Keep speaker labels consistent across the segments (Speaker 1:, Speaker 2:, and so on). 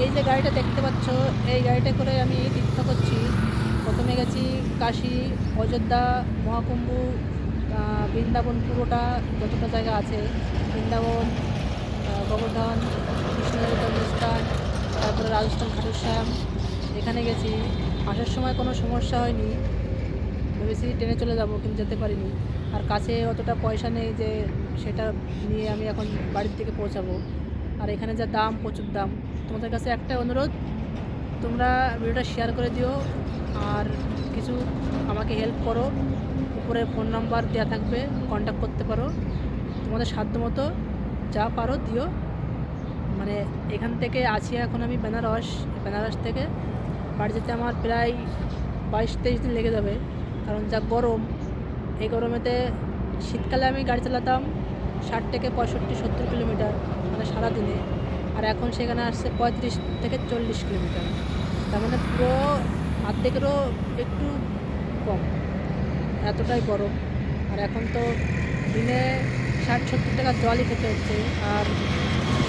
Speaker 1: এই যে গাড়িটা দেখতে পাচ্ছ, এই গাড়িটা করে আমি তীর্থ করছি। প্রথমে গেছি কাশী, অযোধ্যা, মহাকুম্ভ, বৃন্দাবন, পুরোটা যতটা জায়গা আছে, বৃন্দাবন, গোবর্ধন, কৃষ্ণের জন্মস্থান, তারপরে রাজস্থান খাটুশ্যাম, এখানে গেছি। আসার সময় কোনো সমস্যা হয়নি, ভেবেছি ট্রেনে চলে যাব কিন্তু যেতে পারিনি। আর কাছে অতটা পয়সা নেই যে সেটা নিয়ে আমি এখন বাড়ির থেকে পৌঁছাবো। আর এখানে যা দাম, প্রচুর দাম। তোমাদের কাছে একটা অনুরোধ, তোমরা ভিডিওটা শেয়ার করে দিও আর কিছু আমাকে হেল্প করো। উপরে ফোন নাম্বার দেওয়া থাকবে, কন্ট্যাক্ট করতে পারো। তোমাদের সাধ্যমতো যা পারো দিও। মানে এখান থেকে আছি এখন আমি বেনারস, বেনারস থেকে বাড়ি যেতে আমার প্রায় 22-23 দিন লেগে যাবে, কারণ যা গরম। এই গরমেতে শীতকালে আমি গাড়ি চালাতাম 60 থেকে 65-70 কিলোমিটার, মানে সারাদিনে। আর এখন সেখানে আসছে 35 থেকে 40 কিলোমিটার, তার মানে পুরো অর্ধেকেরও একটু কম, এতটাই গরম। আর এখন তো দিনে 60-70 টাকা জলই খেতে হচ্ছে, আর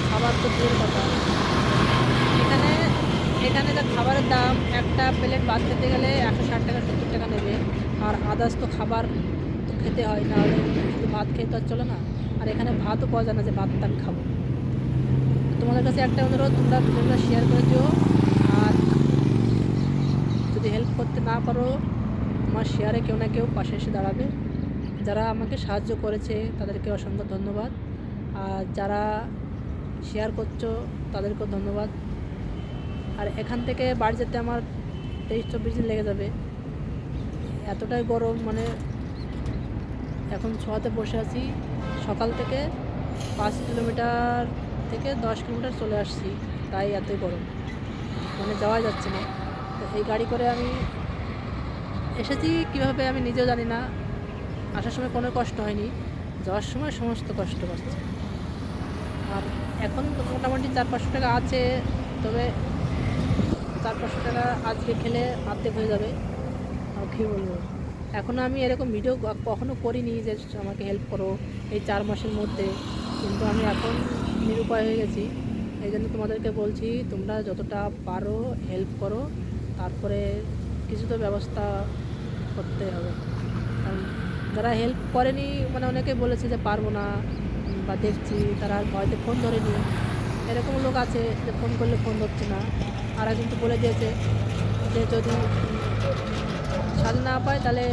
Speaker 1: খাবার তো দূরের কথা। এখানে এখানে যা খাবারের দাম, একটা প্লেট ভাত খেতে গেলে 160 টাকা 70 টাকা নেবে। আর আদার্স তো খাবার তো খেতে হয়, না হলে শুধু ভাত খেয়ে তো আর চলে না। আর এখানে ভাতও পাওয়া যায় না যে ভাতটা আমি খাবো। তোমাদের কাছে একটা অনুরোধ, তোমরা ভিডিওটা শেয়ার করে দিও। আর যদি হেল্প করতে না পারো, তোমার শেয়ারে কেউ না কেউ পাশে এসে দাঁড়াবে। যারা আমাকে সাহায্য করেছে তাদেরকে অসংখ্য ধন্যবাদ, আর যারা শেয়ার করছো তাদেরকেও ধন্যবাদ। আর এখান থেকে বাড়ি যেতে আমার 23-24 দিন লেগে যাবে, এতটাই গরম। মানে এখন ছোঁয়াতে বসে আছি, সকাল থেকে 5 কিলোমিটার থেকে 10 কিলোমিটার চলে আসছি, তাই এতই গরম, মানে যাওয়া যাচ্ছে না। তো এই গাড়ি করে আমি এসেছি কীভাবে আমি নিজেও জানি না। আসার সময় কোনো কষ্ট হয়নি, যাওয়ার সময় সমস্ত কষ্ট পাচ্ছি। আর এখন তো মোটামুটি 400-500 টাকা আছে, তবে 400-500 টাকা আজকে খেলে অর্ধেক হয়ে যাবে। আর কী বলবো, এখনও আমি এরকম ভিডিও কখনও করিনি যে আমাকে হেল্প করো এই 4 মাসের মধ্যে, কিন্তু আমি এখন নিরুপায় হয়ে গেছি। এই জন্য তোমাদেরকে বলছি, তোমরা যতটা পারো হেল্প করো, তারপরে কিছু তো ব্যবস্থা করতে হবে। কারণ যারা হেল্প করেনি, মানে অনেকে বলেছে যে পারবো না বা দেখছি, তারা হয়তো ফোন ধরেনি। এরকম লোক আছে যে ফোন করলে ফোন ধরছে না। আর একজন তো বলে দিয়েছে যে যদি সাজ না পায় তাহলে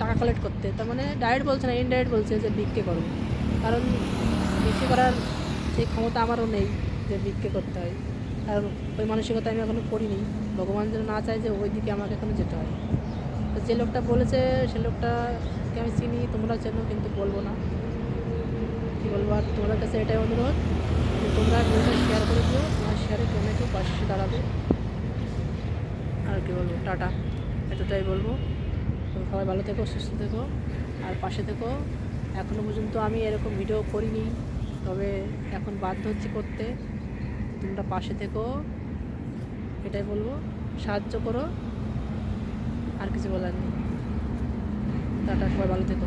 Speaker 1: টাকা কালেক্ট করতে, তার মানে ডাইরেক্ট বলছে না, ইনডাইরেক্ট বলছে যে ভিক্ষে করো। কারণ ভিক্ষে করার সেই ক্ষমতা আমারও নেই যে ভিক্ষে করতে হয়, কারণ ওই মানসিকতা আমি এখনও করিনি। ভগবান যেন না চায় যে ওই দিকে আমাকে এখনও যেতে হয়। তো যে লোকটা বলেছে সে লোকটাকে আমি চিনি, তোমরা চেনো, কিন্তু বলবো না, কী বলবো। আর তোমাদের কাছে এটাই অনুরোধ যে তোমরা ভিডিওটা শেয়ার করে দিও, তোমার শেয়ারে কেউ না কেউ পাশে দাঁড়াবে। আর কী বলবো, টাটা, এতটাই বলবো। সবাই ভালো থেকো, সুস্থ থেকো, আর পাশে থেকো। এখনও পর্যন্ত আমি এরকম ভিডিও করিনি, তবে এখন বাধ্য হচ্ছি করতে। তোমরা পাশে থেকো, এটাই বলবো, সাহায্য করো, আর কিছু বলার নেই। টাটা, সবাই ভালো থেকো।